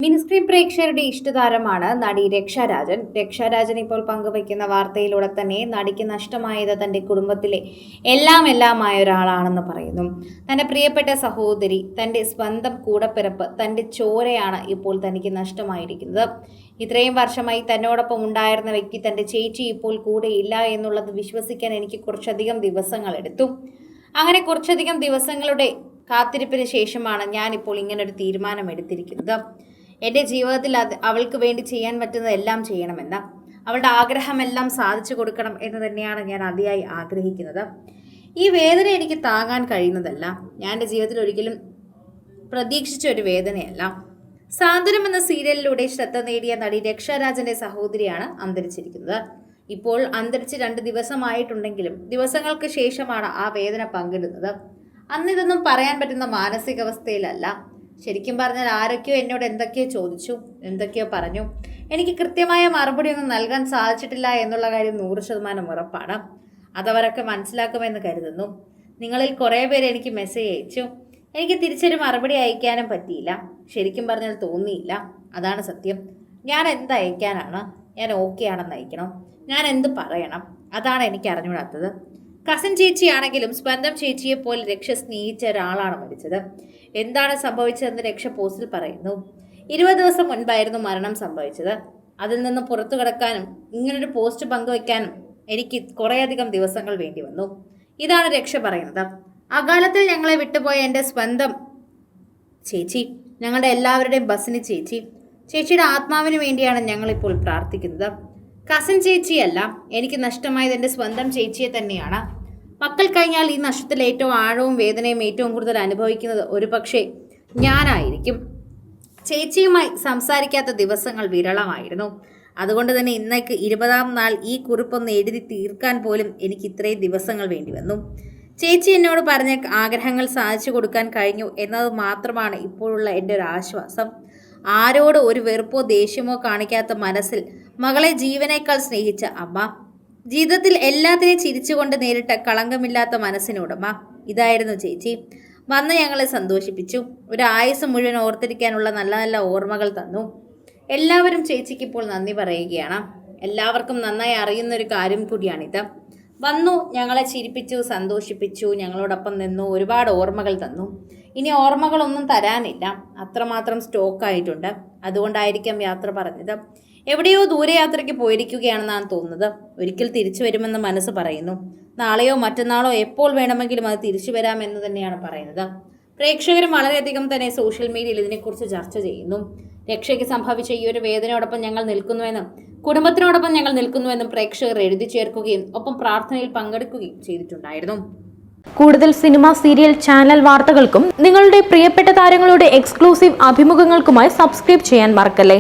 Mini screen പ്രേക്ഷകരുടെ ഇഷ്ടതാരമാണ് നടി രക്ഷാരാജൻ. രക്ഷാരാജൻ ഇപ്പോൾ പങ്കുവയ്ക്കുന്ന വാർത്തയിലൂടെ തന്നെ നടിക്ക് നഷ്ടമായത് തന്റെ കുടുംബത്തിലെ എല്ലാമായ ഒരാളാണെന്ന് പറയുന്നു. തന്റെ പ്രിയപ്പെട്ട സഹോദരി, തന്റെ സ്വന്തം കൂടപ്പിറപ്പ്, തന്റെ ചോരയാണ് ഇപ്പോൾ തനിക്ക് നഷ്ടമായിരിക്കുന്നത്. ഇത്രയും വർഷമായി തന്നോടൊപ്പം ഉണ്ടായിരുന്ന വ്യക്തി, തന്റെ ചേച്ചി ഇപ്പോൾ കൂടെ ഇല്ല എന്നുള്ളത് വിശ്വസിക്കാൻ എനിക്ക് കുറച്ചധികം ദിവസങ്ങൾ എടുത്തു. അങ്ങനെ കുറച്ചധികം ദിവസങ്ങളുടെ കാത്തിരിപ്പിന് ശേഷമാണ് ഞാനിപ്പോൾ ഇങ്ങനൊരു തീരുമാനം എടുത്തിരിക്കുന്നത്. എൻ്റെ ജീവിതത്തിൽ അവൾക്ക് വേണ്ടി ചെയ്യാൻ പറ്റുന്നതെല്ലാം ചെയ്യണമെന്ന്, അവളുടെ ആഗ്രഹമെല്ലാം സാധിച്ചു കൊടുക്കണം എന്ന് തന്നെയാണ് ഞാൻ അതിയായി ആഗ്രഹിക്കുന്നത്. ഈ വേദന എനിക്ക് താങ്ങാൻ കഴിയുന്നതല്ല. ഞാൻ എൻ്റെ ജീവിതത്തിൽ ഒരിക്കലും പ്രതീക്ഷിച്ച ഒരു വേദനയല്ല. സാന്ത്വനം എന്ന സീരിയലിലൂടെ ശ്രദ്ധ നേടിയ നടി രക്ഷാരാജന്റെ സഹോദരിയാണ് അന്തരിച്ചിരിക്കുന്നത്. ഇപ്പോൾ അന്തരിച്ച് 2 ദിവസമായിട്ടുണ്ടെങ്കിലും ദിവസങ്ങൾക്ക് ശേഷമാണ് ആ വേദന പങ്കിടുന്നത്. അന്നിതൊന്നും പറയാൻ പറ്റുന്ന മാനസികാവസ്ഥയിലല്ല. ശരിക്കും പറഞ്ഞാൽ ആരൊക്കെയോ എന്നോട് എന്തൊക്കെയോ ചോദിച്ചു, എന്തൊക്കെയോ പറഞ്ഞു. എനിക്ക് കൃത്യമായ മറുപടി ഒന്നും നൽകാൻ സാധിച്ചിട്ടില്ല എന്നുള്ള കാര്യം 100% ഉറപ്പാണ്. അതവരൊക്കെ മനസ്സിലാക്കുമെന്ന് കരുതുന്നു. നിങ്ങളിൽ കുറേ പേര് എനിക്ക് മെസ്സേജ് അയച്ചു. എനിക്ക് തിരിച്ചൊരു മറുപടി അയക്കാനും പറ്റിയില്ല. ശരിക്കും പറഞ്ഞാൽ തോന്നിയില്ല. അതാണ് സത്യം. ഞാൻ എന്ത് അയക്കാനാണ്? ഞാൻ ഓക്കെ ആണെന്ന് അയക്കണം? ഞാൻ എന്ത് പറയണം? അതാണ് എനിക്ക് അറിഞ്ഞുകൂടാത്തത്. കസിൻ ചേച്ചിയാണെങ്കിലും സ്വന്തം ചേച്ചിയെ പോലെ രക്ഷ സ്നേഹിച്ച ഒരാളാണ് മരിച്ചത്. എന്താണ് സംഭവിച്ചതെന്ന് രക്ഷ പോസ്റ്റിൽ പറയുന്നു. 20 ദിവസം മുൻപായിരുന്നു മരണം സംഭവിച്ചത്. അതിൽ നിന്ന് പുറത്തു കടക്കാനും ഇങ്ങനൊരു പോസ്റ്റ് പങ്കുവയ്ക്കാനും എനിക്ക് കുറേയധികം ദിവസങ്ങൾ വേണ്ടി വന്നു. ഇതാണ് രക്ഷ പറയുന്നത്. അകാലത്തിൽ ഞങ്ങളെ വിട്ടുപോയ എൻ്റെ സ്വന്തം ചേച്ചി, ഞങ്ങളുടെ എല്ലാവരുടെയും ബസ്സിന് ചേച്ചി, ചേച്ചിയുടെ ആത്മാവിന് വേണ്ടിയാണ് ഞങ്ങളിപ്പോൾ പ്രാർത്ഥിക്കുന്നത്. കസിൻ ചേച്ചിയല്ല, എനിക്ക് നഷ്ടമായത് എൻ്റെ സ്വന്തം ചേച്ചിയെ തന്നെയാണ്. മക്കൾ കഴിഞ്ഞാൽ ഈ നഷ്ടത്തിൽ ഏറ്റവും ആഴവും വേദനയും ഏറ്റവും കൂടുതൽ അനുഭവിക്കുന്നത് ഒരുപക്ഷെ ഞാനായിരിക്കും. ചേച്ചിയുമായി സംസാരിക്കാത്ത ദിവസങ്ങൾ വിരളമായിരുന്നു. അതുകൊണ്ട് തന്നെ ഇന്നേക്ക് 20-ാം നാൾ ഈ കുറിപ്പൊന്ന് എഴുതി തീർക്കാൻ പോലും എനിക്ക് ഇത്രയും ദിവസങ്ങൾ വേണ്ടി വന്നു. ചേച്ചി എന്നോട് പറഞ്ഞ ആഗ്രഹങ്ങൾ സാധിച്ചു കൊടുക്കാൻ കഴിഞ്ഞു എന്നത് മാത്രമാണ് ഇപ്പോഴുള്ള എൻ്റെ ഒരു ആശ്വാസം. ആരോട് ഒരു വെറുപ്പോ ദേഷ്യമോ കാണിക്കാത്ത മനസ്സിൽ മകളെ ജീവനേക്കാൾ സ്നേഹിച്ച അമ്മ, ജീവിതത്തിൽ എല്ലാത്തിനെയും ചിരിച്ചുകൊണ്ട് നേരിട്ട കളങ്കമില്ലാത്ത മനസ്സിനുടമ, ഇതായിരുന്നു ചേച്ചി. വന്ന് ഞങ്ങളെ സന്തോഷിപ്പിച്ചു. ഒരു ആയുസ് മുഴുവൻ ഓർത്തിരിക്കാനുള്ള നല്ല നല്ല ഓർമ്മകൾ തന്നു. എല്ലാവരും ചേച്ചിക്ക് ഇപ്പോൾ നന്ദി പറയുകയാണ്. എല്ലാവർക്കും നന്നായി അറിയുന്നൊരു കാര്യം കൂടിയാണിത്. വന്നു, ഞങ്ങളെ ചിരിപ്പിച്ചു, സന്തോഷിപ്പിച്ചു, ഞങ്ങളോടൊപ്പം നിന്നു, ഒരുപാട് ഓർമ്മകൾ തന്നു. ഇനി ഓർമ്മകളൊന്നും തരാനില്ല, അത്രമാത്രം സ്റ്റോക്കായിട്ടുണ്ട്. അതുകൊണ്ടായിരിക്കാം യാത്ര പറഞ്ഞത്. എവിടെയോ ദൂരയാത്രയ്ക്ക് പോയിരിക്കുകയാണെന്നാണ് തോന്നുന്നത്. ഒരിക്കൽ തിരിച്ചു വരുമെന്ന് മനസ്സ് പറയുന്നു. നാളെയോ മറ്റന്നാളോ എപ്പോൾ വേണമെങ്കിലും അത് തിരിച്ചു വരാമെന്ന് തന്നെയാണ് പറയുന്നത്. പ്രേക്ഷകരും വളരെയധികം തന്നെ സോഷ്യൽ മീഡിയയിൽ ഇതിനെക്കുറിച്ച് ചർച്ച ചെയ്യുന്നു. രക്ഷയ്ക്ക് സംഭവിച്ച ഈ ഒരു വേദനയോടൊപ്പം ഞങ്ങൾ നിൽക്കുന്നുവെന്നും കുടുംബത്തിനോടൊപ്പം ഞങ്ങൾ നിൽക്കുന്നുവെന്നും പ്രേക്ഷകർ എഴുതി ചേർക്കുകയും ഒപ്പം പ്രാർത്ഥനയിൽ പങ്കെടുക്കുകയും ചെയ്തിട്ടുണ്ടായിരുന്നു. കൂടുതൽ സിനിമ, സീരിയൽ, ചാനൽ വാർത്തകൾക്കും നിങ്ങളുടെ പ്രിയപ്പെട്ട താരങ്ങളുടെ എക്സ്ക്ലൂസീവ് അഭിമുഖങ്ങൾക്കുമായി സബ്സ്ക്രൈബ് ചെയ്യാൻ മറക്കല്ലേ.